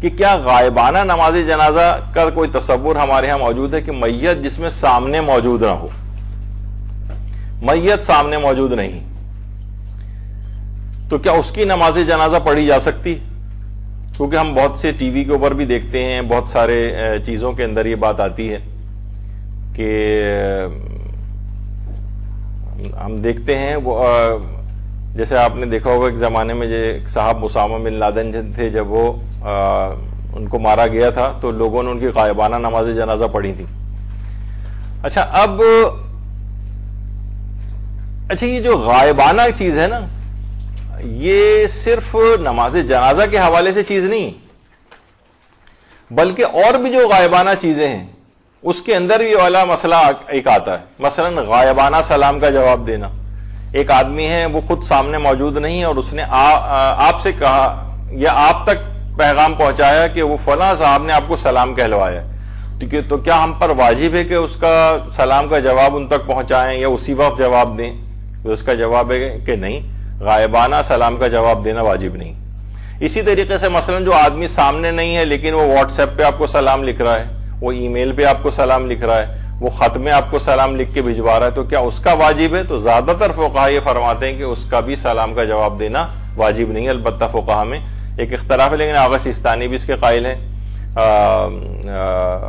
کہ کیا غائبانہ نماز جنازہ کا کوئی تصور ہمارے ہاں موجود ہے کہ میت جس میں سامنے موجود نہ ہو، میت سامنے موجود نہیں، تو کیا اس کی نماز جنازہ پڑھی جا سکتی؟ کیونکہ ہم بہت سے ٹی وی کے اوپر بھی دیکھتے ہیں، بہت سارے چیزوں کے اندر یہ بات آتی ہے کہ ہم دیکھتے ہیں وہ جیسے آپ نے دیکھا ہوگا ایک زمانے میں جو ایک صاحب اسامہ بن لادن تھے، جب وہ ان کو مارا گیا تھا تو لوگوں نے ان کی غائبانہ نماز جنازہ پڑھی تھی۔ اچھا یہ جو غائبانہ چیز ہے نا، یہ صرف نماز جنازہ کے حوالے سے چیز نہیں، بلکہ اور بھی جو غائبانہ چیزیں ہیں اس کے اندر بھی والا مسئلہ ایک آتا ہے۔ مثلا غائبانہ سلام کا جواب دینا۔ ایک آدمی ہے وہ خود سامنے موجود نہیں ہے اور اس نے آپ سے کہا یا آپ تک پیغام پہنچایا کہ وہ فلاں صاحب نے آپ کو سلام کہلوایا ہے، تو کیا ہم پر واجب ہے کہ اس کا سلام کا جواب ان تک پہنچائیں یا اسی وقت جواب دیں؟ تو اس کا جواب ہے کہ نہیں، غائبانہ سلام کا جواب دینا واجب نہیں۔ اسی طریقے سے مثلا جو آدمی سامنے نہیں ہے لیکن وہ واٹس ایپ پہ آپ کو سلام لکھ رہا ہے، وہ ای میل پہ آپ کو سلام لکھ رہا ہے، وہ خط میں آپ کو سلام لکھ کے بھجوا رہا ہے، تو کیا اس کا واجب ہے؟ تو زیادہ تر فقہا یہ فرماتے ہیں کہ اس کا بھی سلام کا جواب دینا واجب نہیں ہے۔ البتہ فقہا میں ایک اختلاف ہے، لیکن آغا سیستانی بھی اس کے قائل ہیں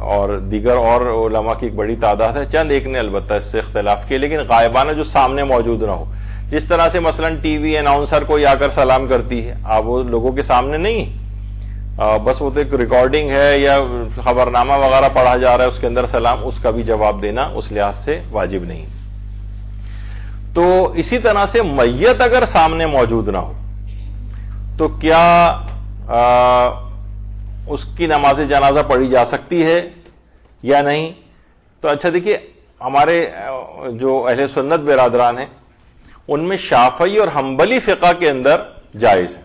اور دیگر اور علماء کی ایک بڑی تعداد ہے، چند ایک نے البتہ اس سے اختلاف کیا۔ لیکن غائبانہ جو سامنے موجود نہ ہو، جس طرح سے مثلا ٹی وی اناؤنسر کوئی آ کر سلام کرتی ہے، اب وہ لوگوں کے سامنے نہیں، بس وہ تو ایک ریکارڈنگ ہے یا خبرنامہ وغیرہ پڑھا جا رہا ہے، اس کے اندر سلام، اس کا بھی جواب دینا اس لحاظ سے واجب نہیں۔ تو اسی طرح سے میت اگر سامنے موجود نہ ہو تو کیا اس کی نماز جنازہ پڑھی جا سکتی ہے یا نہیں؟ تو اچھا دیکھیے، ہمارے جو اہل سنت برادران ہیں ان میں شافعی اور حنبلی فقہ کے اندر جائز ہے۔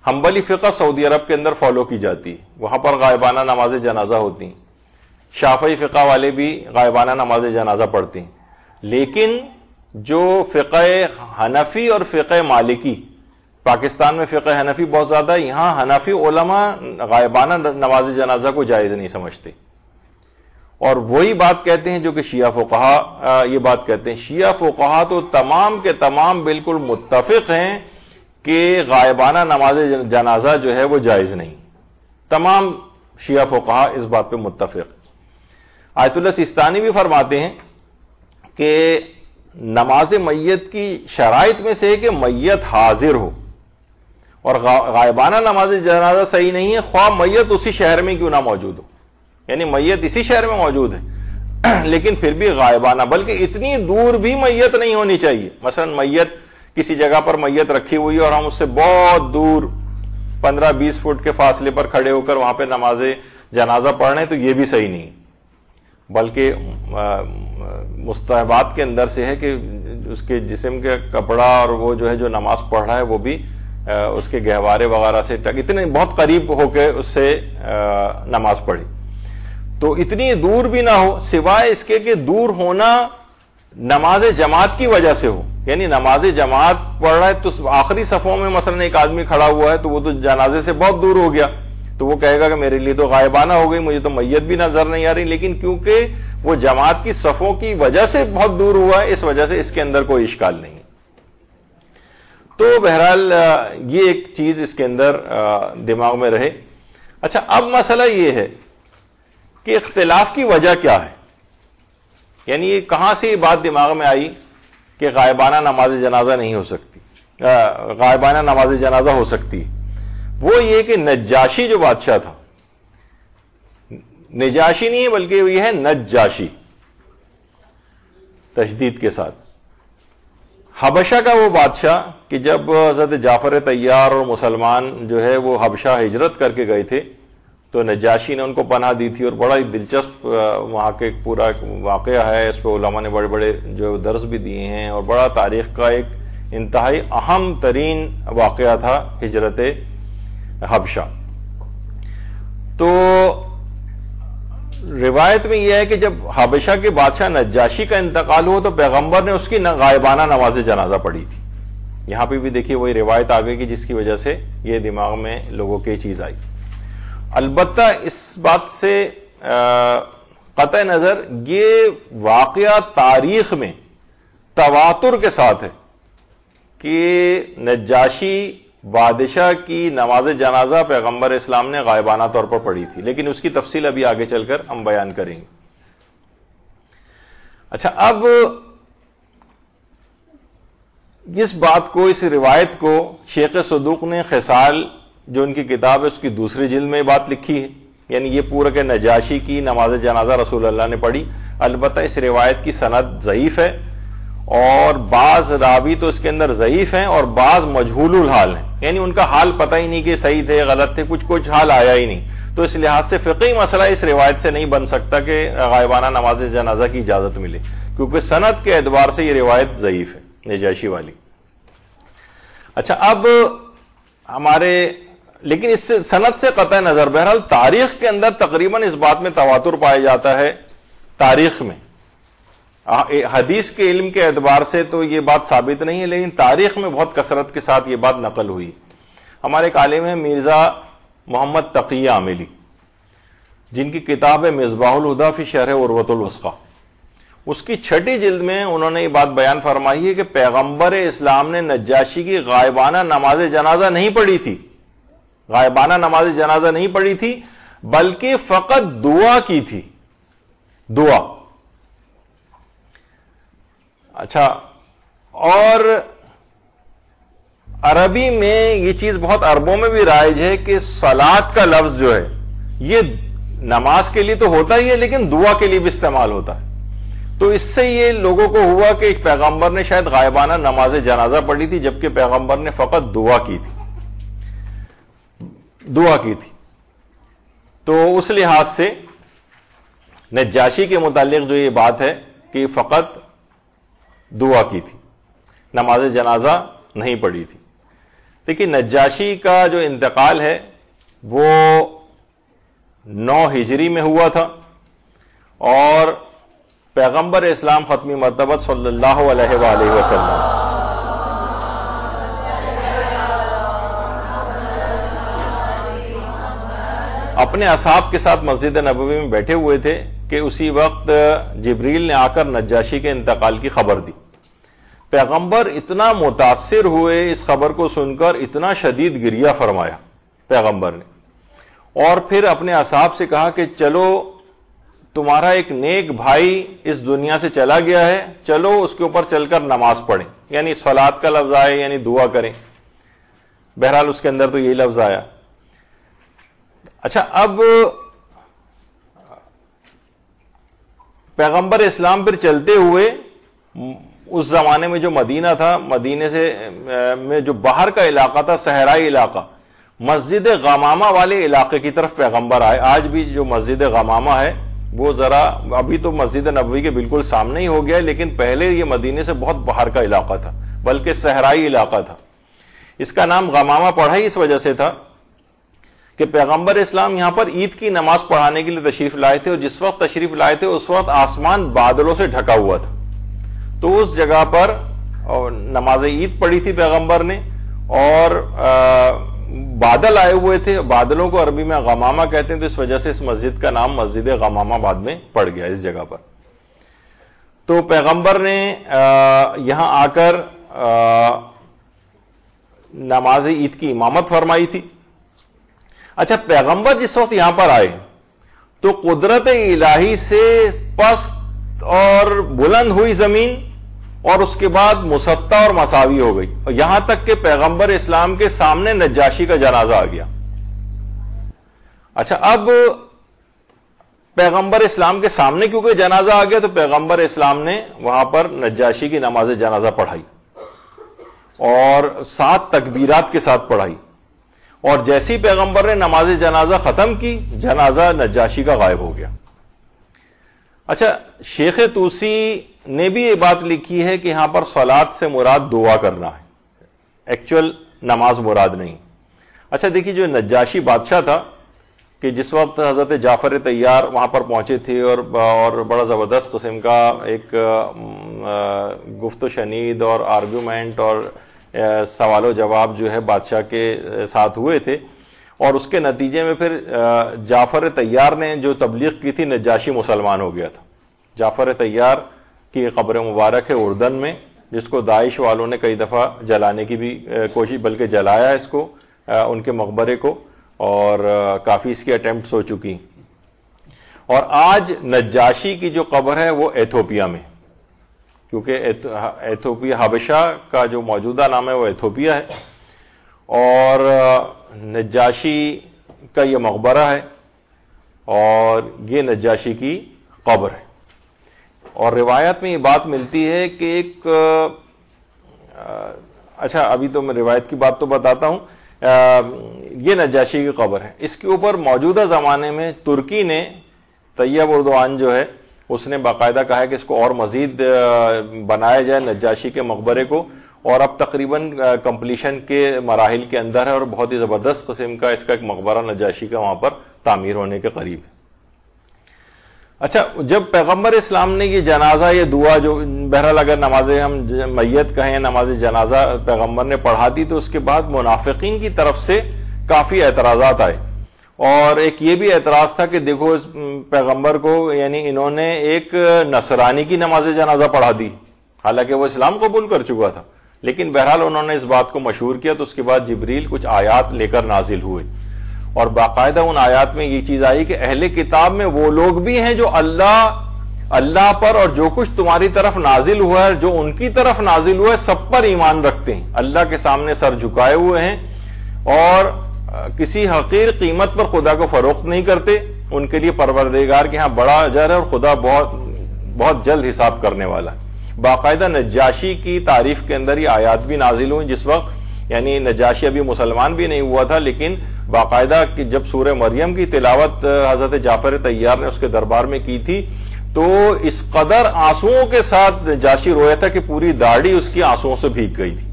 حنبلی فقہ سعودی عرب کے اندر فالو کی جاتی ہے، وہاں پر غائبانہ نماز جنازہ ہوتی ہیں، شافعی فقہ والے بھی غائبانہ نماز جنازہ پڑھتے ہیں۔ لیکن جو فقہ حنفی اور فقہ مالکی، پاکستان میں فقہ حنفی بہت زیادہ ہے، یہاں حنفی علماء غائبانہ نماز جنازہ کو جائز نہیں سمجھتے، اور وہی بات کہتے ہیں جو کہ شیعہ فقہا یہ بات کہتے ہیں۔ شیعہ فقہا تو تمام کے تمام بالکل متفق ہیں کہ غائبانہ نماز جنازہ جو ہے وہ جائز نہیں، تمام شیعہ فقہا اس بات پہ متفق۔ آیت اللہ سیستانی بھی فرماتے ہیں کہ نماز میت کی شرائط میں سے ہے کہ میت حاضر ہو، اور غائبانہ نماز جنازہ صحیح نہیں ہے خواہ میت اسی شہر میں کیوں نہ موجود ہو، یعنی میت اسی شہر میں موجود ہے لیکن پھر بھی غائبانہ، بلکہ اتنی دور بھی میت نہیں ہونی چاہیے۔ مثلا میت کسی جگہ پر میت رکھی ہوئی اور ہم اس سے بہت دور 15-20 فٹ کے فاصلے پر کھڑے ہو کر وہاں پہ نماز جنازہ پڑھ رہے ہیں، تو یہ بھی صحیح نہیں، بلکہ مستحبات کے اندر سے ہے کہ اس کے جسم کے کپڑا اور وہ جو ہے جو نماز پڑھ رہا ہے وہ بھی اس کے گہوارے وغیرہ سے اتنے بہت قریب ہو کے اس سے نماز پڑھی، تو اتنی دور بھی نہ ہو، سوائے اس کے کہ دور ہونا نماز جماعت کی وجہ سے ہو، یعنی نماز جماعت پڑھ رہا ہے تو آخری صفوں میں مثلا ایک آدمی کھڑا ہوا ہے تو وہ تو جنازے سے بہت دور ہو گیا، تو وہ کہے گا کہ میرے لیے تو غائبانہ ہو گئی، مجھے تو میت بھی نظر نہیں آ رہی، لیکن کیونکہ وہ جماعت کی صفوں کی وجہ سے بہت دور ہوا ہے، اس وجہ سے اس کے اندر کوئی اشکال نہیں۔ تو بہرحال یہ ایک چیز اس کے اندر دماغ میں رہے۔ اچھا، اب مسئلہ یہ ہے کہ اختلاف کی وجہ کیا ہے، یعنی یہ کہاں سے یہ بات دماغ میں آئی کہ غائبانہ نماز جنازہ نہیں ہو سکتی، غائبانہ نماز جنازہ ہو سکتی؟ وہ یہ کہ نجاشی جو بادشاہ تھا، نجاشی نہیں ہے بلکہ یہ ہے نجاشی تشدید کے ساتھ، حبشہ کا وہ بادشاہ کہ جب حضرت جعفر طیار اور مسلمان جو ہے وہ حبشہ ہجرت کر کے گئے تھے تو نجاشی نے ان کو پناہ دی تھی، اور بڑا ہی دلچسپ وہاں کے پورا واقعہ ہے، اس پہ علماء نے بڑے بڑے جو درس بھی دیے ہیں، اور بڑا تاریخ کا ایک انتہائی اہم ترین واقعہ تھا ہجرت حبشہ۔ تو روایت میں یہ ہے کہ جب حبشہ کے بادشاہ نجاشی کا انتقال ہوا تو پیغمبر نے اس کی غائبانہ نماز جنازہ پڑھی تھی۔ یہاں پہ بھی دیکھیے وہی روایت آ گئی کہ جس کی وجہ سے یہ دماغ میں لوگوں کی چیز آئی۔ البتہ اس بات سے قطع نظر یہ واقعہ تاریخ میں تواتر کے ساتھ ہے کہ نجاشی بادشاہ کی نماز جنازہ پیغمبر اسلام نے غائبانہ طور پر پڑھی تھی، لیکن اس کی تفصیل ابھی آگے چل کر ہم بیان کریں گے۔ اچھا، اب اس بات کو، اس روایت کو شیخ صدوق نے خصال جو ان کی کتاب ہے اس کی دوسری جلد میں بات لکھی ہے، یعنی یہ پورا کہ نجاشی کی نماز جنازہ رسول اللہ نے پڑھی۔ البتہ اس روایت کی سند ضعیف ہے اور بعض راوی تو اس کے اندر ضعیف ہیں اور بعض مجہول الحال ہیں، یعنی ان کا حال پتہ ہی نہیں کہ صحیح تھے غلط تھے، کچھ حال آیا ہی نہیں۔ تو اس لحاظ سے فقہی مسئلہ اس روایت سے نہیں بن سکتا کہ غائبانہ نماز جنازہ کی اجازت ملے، کیونکہ سند کے اعتبار سے یہ روایت ضعیف ہے نجاشی والی۔ اچھا، اب لیکن اس سے سند سے قطع نظر بہرحال تاریخ کے اندر تقریباً اس بات میں تواتر پایا جاتا ہے۔ تاریخ میں حدیث کے علم کے اعتبار سے تو یہ بات ثابت نہیں ہے، لیکن تاریخ میں بہت کثرت کے ساتھ یہ بات نقل ہوئی۔ ہمارے ایک عالم ہیں مرزا محمد تقی عاملی، جن کی کتاب ہے مصباح الہدی فی شرح عروۃ الوثقی، اس کی 6 جلد میں انہوں نے یہ بات بیان فرمائی ہے کہ پیغمبر اسلام نے نجاشی کی غائبانہ نماز جنازہ نہیں پڑھی تھی، غائبانہ نماز جنازہ نہیں پڑھی تھی، بلکہ فقط دعا کی تھی، دعا۔ اچھا، اور عربی میں یہ چیز بہت عربوں میں بھی رائج ہے کہ صلاۃ کا لفظ جو ہے یہ نماز کے لیے تو ہوتا ہی ہے لیکن دعا کے لیے بھی استعمال ہوتا ہے۔ تو اس سے یہ لوگوں کو ہوا کہ ایک پیغمبر نے شاید غائبانہ نماز جنازہ پڑھی تھی جبکہ پیغمبر نے فقط دعا کی تھی۔ تو اس لحاظ سے نجاشی کے متعلق جو یہ بات ہے کہ فقط دعا کی تھی، نماز جنازہ نہیں پڑھی تھی۔ دیکھیے، نجاشی کا جو انتقال ہے وہ 9 ہجری میں ہوا تھا اور پیغمبر اسلام ختمی مرتبہ صلی اللہ علیہ وآلہ وسلم اپنے اصحاب کے ساتھ مسجد نبوی میں بیٹھے ہوئے تھے کہ اسی وقت جبریل نے آ کر نجاشی کے انتقال کی خبر دی۔ پیغمبر اتنا متاثر ہوئے اس خبر کو سن کر، اتنا شدید گریہ فرمایا پیغمبر نے، اور پھر اپنے اصحاب سے کہا کہ چلو تمہارا ایک نیک بھائی اس دنیا سے چلا گیا ہے، چلو اس کے اوپر چل کر نماز پڑھیں، یعنی صلاۃ کا لفظ آئے یعنی دعا کریں، بہرحال اس کے اندر تو یہی لفظ آیا۔ اچھا، اب پیغمبر اسلام پھر چلتے ہوئے اس زمانے میں جو مدینہ تھا، مدینے سے میں جو باہر کا علاقہ تھا، صحرائی علاقہ، مسجد غمامہ والے علاقے کی طرف پیغمبر آئے۔ آج بھی جو مسجد غمامہ ہے وہ ذرا ابھی تو مسجد نبوی کے بالکل سامنے ہی ہو گیا، لیکن پہلے یہ مدینے سے بہت باہر کا علاقہ تھا، بلکہ صحرائی علاقہ تھا۔ اس کا نام غمامہ پڑھا ہی اس وجہ سے تھا کہ پیغمبر اسلام یہاں پر عید کی نماز پڑھانے کے لیے تشریف لائے تھے، اور جس وقت تشریف لائے تھے اس وقت آسمان بادلوں سے ڈھکا ہوا تھا، تو اس جگہ پر نماز عید پڑھی تھی پیغمبر نے، اور بادل آئے ہوئے تھے، بادلوں کو عربی میں غمامہ کہتے ہیں، تو اس وجہ سے اس مسجد کا نام مسجد غمامہ بعد میں پڑ گیا اس جگہ پر۔ تو پیغمبر نے یہاں آ کر نماز عید کی امامت فرمائی تھی۔ اچھا، پیغمبر جس وقت یہاں پر آئے تو قدرت الہی سے پست اور بلند ہوئی زمین، اور اس کے بعد مسطح اور مساوی ہو گئی، اور یہاں تک کہ پیغمبر اسلام کے سامنے نجاشی کا جنازہ آ گیا۔ اچھا، اب پیغمبر اسلام کے سامنے کیونکہ جنازہ آ گیا تو پیغمبر اسلام نے وہاں پر نجاشی کی نماز جنازہ پڑھائی، اور 7 تکبیرات کے ساتھ پڑھائی، اور جیسی پیغمبر نے نماز جنازہ ختم کی، جنازہ نجاشی کا غائب ہو گیا۔ اچھا، شیخ توسی نے بھی یہ بات لکھی ہے کہ یہاں پر صلاۃ سے مراد دعا کرنا ہے، ایکچوئل نماز مراد نہیں۔ اچھا دیکھیے، جو نجاشی بادشاہ تھا کہ جس وقت حضرت جعفر طیار وہاں پر پہنچے تھے اور بڑا زبردست قسم کا ایک گفت و شنید اور آرگیومنٹ اور سوال و جواب جو ہے بادشاہ کے ساتھ ہوئے تھے، اور اس کے نتیجے میں پھر جعفر طیار نے جو تبلیغ کی تھی، نجاشی مسلمان ہو گیا تھا۔ جعفر طیار کی قبر مبارک ہے اردن میں، جس کو داعش والوں نے کئی دفعہ جلانے کی بھی کوشش، بلکہ جلایا اس کو، ان کے مقبرے کو، اور کافی اس کی اٹیمپٹس ہو چکی۔ اور آج نجاشی کی جو قبر ہے وہ ایتھوپیا میں، کیونکہ ایتھوپیا، حبشہ کا جو موجودہ نام ہے وہ ایتھوپیا ہے، اور نجاشی کا یہ مقبرہ ہے اور یہ نجاشی کی قبر ہے۔ اور روایت میں یہ بات ملتی ہے کہ ایک اچھا ابھی تو میں روایت کی بات تو بتاتا ہوں، یہ نجاشی کی قبر ہے۔ اس کے اوپر موجودہ زمانے میں ترکی نے، طیب اردوان جو ہے، اس نے باقاعدہ کہا ہے کہ اس کو اور مزید بنایا جائے نجاشی کے مقبرے کو، اور اب تقریباً کمپلیشن کے مراحل کے اندر ہے، اور بہت ہی زبردست قسم کا اس کا ایک مقبرہ نجاشی کا وہاں پر تعمیر ہونے کے قریب ہے۔ اچھا، جب پیغمبر اسلام نے یہ جنازہ، یہ دعا جو بہرحال اگر نماز ہم میت کہیں، نماز جنازہ پیغمبر نے پڑھا دی، تو اس کے بعد منافقین کی طرف سے کافی اعتراضات آئے، اور ایک یہ بھی اعتراض تھا کہ دیکھو اس پیغمبر کو، یعنی انہوں نے ایک نصرانی کی نماز جنازہ پڑھا دی، حالانکہ وہ اسلام قبول کر چکا تھا، لیکن بہرحال انہوں نے اس بات کو مشہور کیا۔ تو اس کے بعد جبریل کچھ آیات لے کر نازل ہوئے، اور باقاعدہ ان آیات میں یہ چیز آئی کہ اہل کتاب میں وہ لوگ بھی ہیں جو اللہ پر اور جو کچھ تمہاری طرف نازل ہوا ہے، جو ان کی طرف نازل ہوا ہے، سب پر ایمان رکھتے ہیں، اللہ کے سامنے سر جھکائے ہوئے ہیں، اور کسی حقیر قیمت پر خدا کو فروخت نہیں کرتے۔ ان کے لیے پروردگار کے ہاں بڑا اجر ہے، اور خدا بہت جلد حساب کرنے والا ہے۔ باقاعدہ نجاشی کی تعریف کے اندر یہ آیات بھی نازل ہوئی، جس وقت یعنی نجاشی ابھی مسلمان بھی نہیں ہوا تھا، لیکن باقاعدہ کہ جب سورہ مریم کی تلاوت حضرت جعفر طیار نے اس کے دربار میں کی تھی، تو اس قدر آنسوؤں کے ساتھ نجاشی رویا تھا کہ پوری داڑھی اس کی آنسوؤں سے بھیگ گئی تھی۔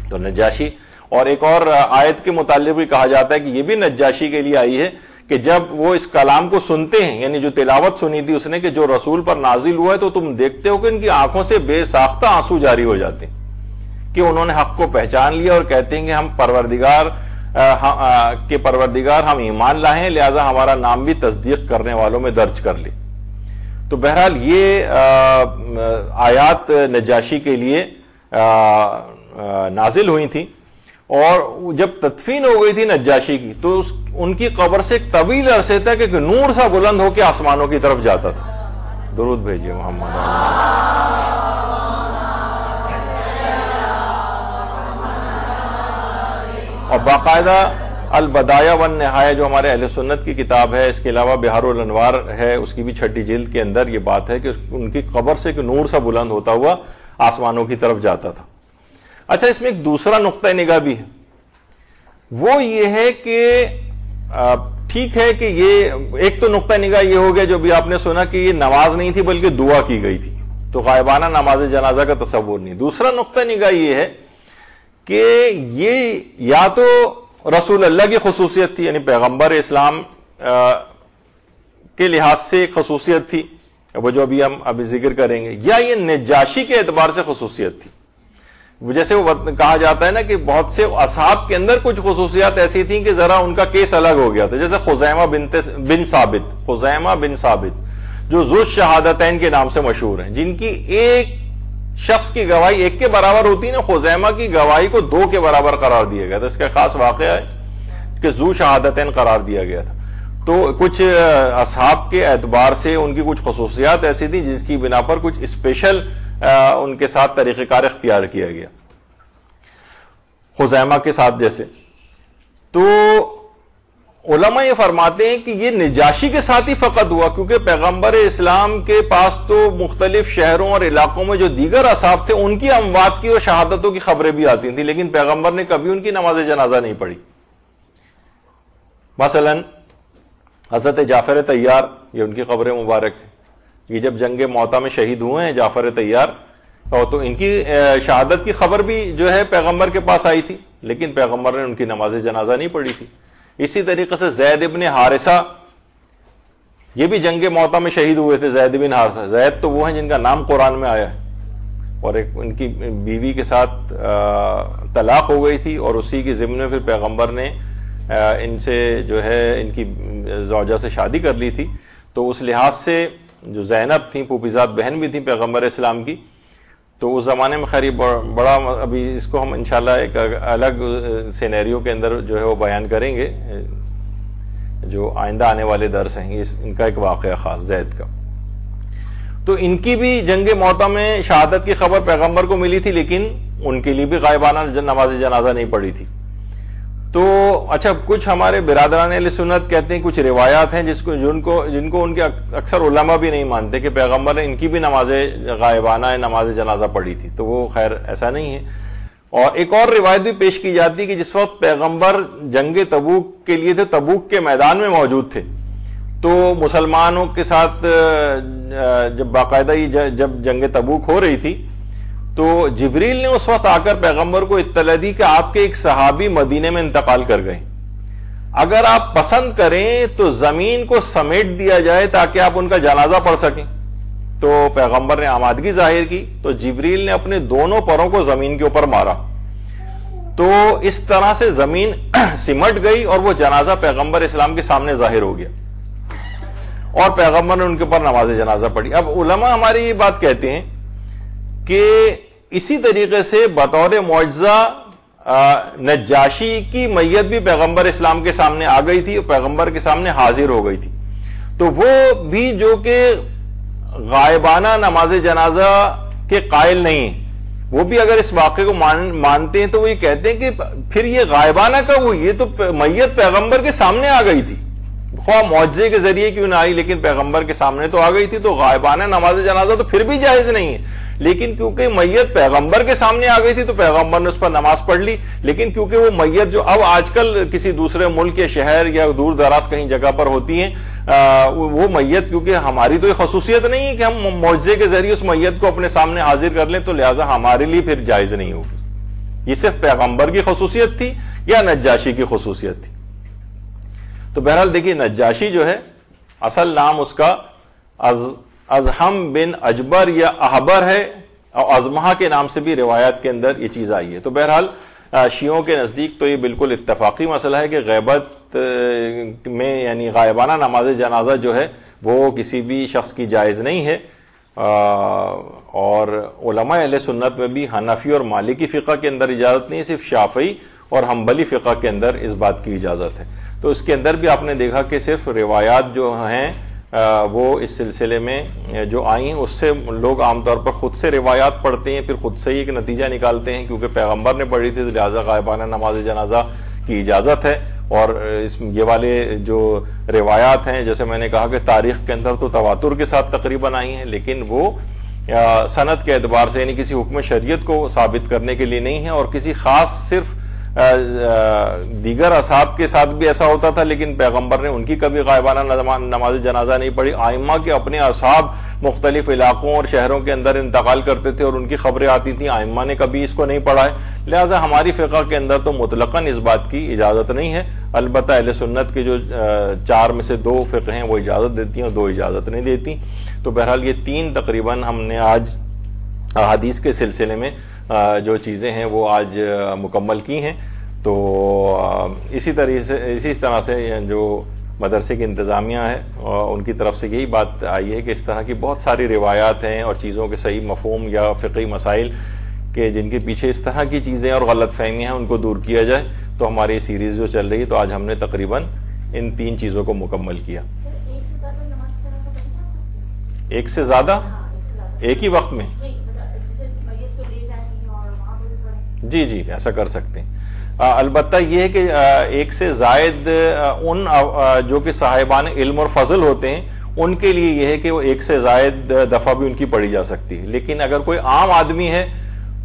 تو نجاشی، اور ایک اور آیت کے متعلق بھی کہا جاتا ہے کہ یہ بھی نجاشی کے لیے آئی ہے کہ جب وہ اس کلام کو سنتے ہیں، یعنی جو تلاوت سنی تھی اس نے کہ جو رسول پر نازل ہوا ہے، تو تم دیکھتے ہو کہ ان کی آنکھوں سے بے ساختہ آنسو جاری ہو جاتے ہیں کہ انہوں نے حق کو پہچان لیا، اور کہتے ہیں کہ ہم پروردگار ہم ایمان لائے ہیں، لہذا ہمارا نام بھی تصدیق کرنے والوں میں درج کر لے۔ تو بہرحال یہ آیات نجاشی کے لیے نازل ہوئی تھیں، اور جب تدفین ہو گئی تھی نجاشی کی، تو ان کی قبر سے ایک طویل عرصے تک ایک نور سا بلند ہو کے آسمانوں کی طرف جاتا تھا۔ درود بھیجیے محمد۔ اور باقاعدہ البدایہ والنہایہ جو ہمارے اہل سنت کی کتاب ہے، اس کے علاوہ بہار الانوار ہے، اس کی بھی 6 جلد کے اندر یہ بات ہے کہ ان کی قبر سے ایک نور سا بلند ہوتا ہوا آسمانوں کی طرف جاتا تھا۔ اچھا، اس میں ایک دوسرا نقطہ نگاہ بھی ہے، وہ یہ ہے کہ ٹھیک ہے کہ یہ ایک تو نقطہ نگاہ یہ ہو گیا جو بھی آپ نے سنا کہ یہ نماز نہیں تھی بلکہ دعا کی گئی تھی، تو غائبانہ نماز جنازہ کا تصور نہیں۔ دوسرا نقطہ نگاہ یہ ہے کہ یہ یا تو رسول اللہ کی خصوصیت تھی، یعنی پیغمبر اسلام کے لحاظ سے ایک خصوصیت تھی، وہ جو ہم ابھی ذکر کریں گے، یا یہ نجاشی کے اعتبار سے خصوصیت تھی۔ جیسے وہ کہا جاتا ہے نا کہ بہت سے اصحاب کے اندر کچھ خصوصیات ایسی تھیں کہ ذرا ان کا کیس الگ ہو گیا تھا، جیسے خزیمہ بن ثابت جو ذو الشہادتین کے نام سے مشہور ہیں، جن کی ایک شخص کی گواہی 1 کے برابر ہوتی نا، خزیمہ کی گواہی کو 2 کے برابر قرار دیا گیا تھا۔ اس کا خاص واقعہ ہے کہ ذو شہادتین قرار دیا گیا تھا۔ تو کچھ اصحاب کے اعتبار سے ان کی کچھ خصوصیات ایسی تھیں جس کی بنا پر کچھ اسپیشل ان کے ساتھ طریقہ کار اختیار کیا گیا، خزیمہ کے ساتھ جیسے۔ تو علماء یہ فرماتے ہیں کہ یہ نجاشی کے ساتھ ہی فقط ہوا، کیونکہ پیغمبر اسلام کے پاس تو مختلف شہروں اور علاقوں میں جو دیگر اصحاب تھے ان کی اموات کی اور شہادتوں کی خبریں بھی آتی تھیں، لیکن پیغمبر نے کبھی ان کی نماز جنازہ نہیں پڑھی۔ مثلا حضرت جعفر طیار، یہ ان کی قبر مبارک ہے، یہ جب جنگ موتا میں شہید ہوئے ہیں جعفر طیار، تو ان کی شہادت کی خبر بھی جو ہے پیغمبر کے پاس آئی تھی، لیکن پیغمبر نے ان کی نماز جنازہ نہیں پڑھی تھی۔ اسی طریقے سے زید ابن حارثہ، یہ بھی جنگ موتا میں شہید ہوئے تھے۔ زید بن حارثہ، زید تو وہ ہیں جن کا نام قرآن میں آیا ہے، اور ایک ان کی بیوی کے ساتھ طلاق ہو گئی تھی، اور اسی کے ضمن میں پھر پیغمبر نے ان سے جو ہے ان کی زوجہ سے شادی کر لی تھی، تو اس لحاظ سے جو زینب تھیں پھوپھیزاد بہن بھی تھیں پیغمبر اسلام کی، تو اس زمانے میں خیر بڑا ابھی اس کو ہم انشاءاللہ ایک الگ سینیریو کے اندر جو ہے وہ بیان کریں گے، جو آئندہ آنے والے درس ہیں ان کا ایک واقعہ خاص زید کا. تو ان کی بھی جنگ موطا میں شہادت کی خبر پیغمبر کو ملی تھی، لیکن ان کے لیے بھی غائبانہ نماز جنازہ نہیں پڑھی تھی. تو اچھا، کچھ ہمارے برادران اہل سنت کہتے ہیں کچھ روایات ہیں جن کو ان کے اکثر علماء بھی نہیں مانتے کہ پیغمبر نے ان کی بھی نماز غائبانہ نماز جنازہ پڑھی تھی، تو وہ خیر ایسا نہیں ہے. اور ایک اور روایت بھی پیش کی جاتی ہے کہ جس وقت پیغمبر جنگ تبوک کے لیے تھے، تبوک کے میدان میں موجود تھے، تو مسلمانوں کے ساتھ جب باقاعدہ جب جنگ تبوک ہو رہی تھی تو جبریل نے اس وقت آ کر پیغمبر کو اطلاع دی کہ آپ کے ایک صحابی مدینے میں انتقال کر گئے، اگر آپ پسند کریں تو زمین کو سمیٹ دیا جائے تاکہ آپ ان کا جنازہ پڑھ سکیں. تو پیغمبر نے آمادگی ظاہر کی تو جبریل نے اپنے دونوں پروں کو زمین کے اوپر مارا، تو اس طرح سے زمین سمٹ گئی اور وہ جنازہ پیغمبر اسلام کے سامنے ظاہر ہو گیا اور پیغمبر نے ان کے اوپر نماز جنازہ پڑھی. اب علماء ہماری یہ بات کہتے ہیں کہ اسی طریقے سے بطور معجزہ نجاشی کی میت بھی پیغمبر اسلام کے سامنے آ گئی تھی اور پیغمبر کے سامنے حاضر ہو گئی تھی. تو وہ بھی جو کہ غائبانہ نماز جنازہ کے قائل نہیں ہیں، وہ بھی اگر اس واقعے کو مانتے ہیں تو وہ یہ کہتے ہیں کہ پھر یہ غائبانہ کا وہ یہ تو میت پیغمبر کے سامنے آ گئی تھی، خواہ معجزے کے ذریعے کیوں نہ آئی لیکن پیغمبر کے سامنے تو آ گئی تھی، تو غائبانہ نماز جنازہ تو پھر بھی جائز نہیں ہے. لیکن کیونکہ میت پیغمبر کے سامنے آ گئی تھی تو پیغمبر نے اس پر نماز پڑھ لی. لیکن کیونکہ وہ میت جو اب آج کل کسی دوسرے ملک یا شہر یا دور دراز کہیں جگہ پر ہوتی ہیں، وہ میت کیونکہ ہماری تو یہ خصوصیت نہیں ہے کہ ہم معجزے کے ذریعے اس میت کو اپنے سامنے حاضر کر لیں، تو لہٰذا ہمارے لیے پھر جائز نہیں ہوگی. یہ صرف پیغمبر کی خصوصیت تھی یا نجاشی کی خصوصیت تھی. تو بہرحال دیکھیے، نجاشی جو ہے اصل نام اس کا ازہم بن اجبر یا احبر ہے، اور ازمہا کے نام سے بھی روایات کے اندر یہ چیز آئی ہے. تو بہرحال شیعوں کے نزدیک تو یہ بالکل اتفاقی مسئلہ ہے کہ غیبت میں یعنی غائبانہ نماز جنازہ جو ہے وہ کسی بھی شخص کی جائز نہیں ہے. اور علماء اہل سنت میں بھی حنفی اور مالکی فقہ کے اندر اجازت نہیں ہے، صرف شافعی اور حنبلی فقہ کے اندر اس بات کی اجازت ہے. تو اس کے اندر بھی آپ نے دیکھا کہ صرف روایات جو ہیں وہ اس سلسلے میں جو آئی ہیں اس سے لوگ عام طور پر خود سے روایات پڑھتے ہیں، پھر خود سے ہی ایک نتیجہ نکالتے ہیں کیونکہ پیغمبر نے پڑھی تھی تو لہٰذا غائبانہ نماز جنازہ کی اجازت ہے. اور یہ والے جو روایات ہیں جیسے میں نے کہا کہ تاریخ کے اندر تو تواتر کے ساتھ تقریباً آئی ہیں، لیکن وہ سند کے اعتبار سے یعنی کسی حکم شریعت کو ثابت کرنے کے لیے نہیں ہے. اور کسی خاص صرف دیگر اصحاب کے ساتھ بھی ایسا ہوتا تھا لیکن پیغمبر نے ان کی کبھی غائبانہ نماز جنازہ نہیں پڑھی. ائمہ کے اپنے اصحاب مختلف علاقوں اور شہروں کے اندر انتقال کرتے تھے اور ان کی خبریں آتی تھیں، ائمہ نے کبھی اس کو نہیں پڑھا ہے. لہٰذا ہماری فقہ کے اندر تو مطلقاً اس بات کی اجازت نہیں ہے. البتہ اہل سنت کے جو 4 میں سے 2 فقہ ہیں وہ اجازت دیتی ہیں اور 2 اجازت نہیں دیتی. تو بہرحال یہ 3 تقریباً ہم نے آج حدیث کے سلسلے میں جو چیزیں ہیں وہ آج مکمل کی ہیں. تو اسی طرح سے جو مدرسے کی انتظامیہ ہے ان کی طرف سے یہی بات آئی ہے کہ اس طرح کی بہت ساری روایات ہیں اور چیزوں کے صحیح مفہوم یا فقہی مسائل کہ جن کے پیچھے اس طرح کی چیزیں اور غلط فہمیاں ہیں ان کو دور کیا جائے. تو ہماری سیریز جو چل رہی ہے تو آج ہم نے تقریباً ان 3 چیزوں کو مکمل کیا. ایک سے زیادہ ایک ہی وقت میں؟ جی ایسا کر سکتے ہیں. البتہ یہ ہے کہ ایک سے زائد ان جو کہ صاحبان علم اور فضل ہوتے ہیں ان کے لیے یہ ہے کہ وہ ایک سے زائد دفعہ بھی ان کی پڑھی جا سکتی ہے. لیکن اگر کوئی عام آدمی ہے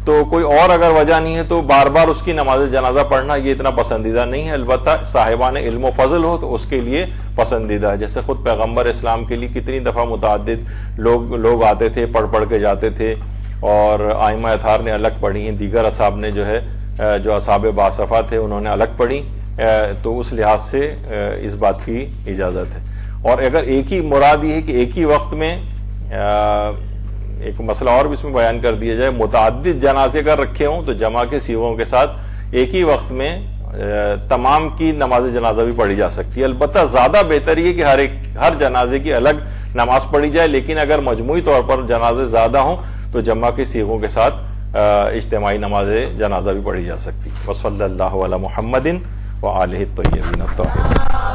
تو کوئی اور اگر وجہ نہیں ہے تو بار بار اس کی نماز جنازہ پڑھنا یہ اتنا پسندیدہ نہیں ہے. البتہ صاحبان علم و فضل ہو تو اس کے لیے پسندیدہ ہے. جیسے خود پیغمبر اسلام کے لیے کتنی دفعہ متعدد لوگ آتے تھے، پڑھ کے جاتے تھے اور ائمہ اطہار نے الگ پڑھی ہیں، دیگر اصحاب نے جو ہے جو اصحاب باصفہ تھے انہوں نے الگ پڑھی. تو اس لحاظ سے اس بات کی اجازت ہے. اور اگر ایک ہی مراد یہ ہے کہ ایک ہی وقت میں ایک مسئلہ اور بھی اس میں بیان کر دیا جائے، متعدد جنازے کر رکھے ہوں تو جمع کے سیغوں کے ساتھ ایک ہی وقت میں تمام کی نماز جنازہ بھی پڑھی جا سکتی ہے. البتہ زیادہ بہتر یہ کہ ہر جنازے کی الگ نماز پڑھی جائے، لیکن اگر مجموعی طور پر جنازے زیادہ ہوں تو جمع کے صیغوں کے ساتھ اجتماعی نماز جنازہ بھی پڑھی جا سکتی. وصلی اللہ علی محمد وآلہ الطیبین الطاہرین.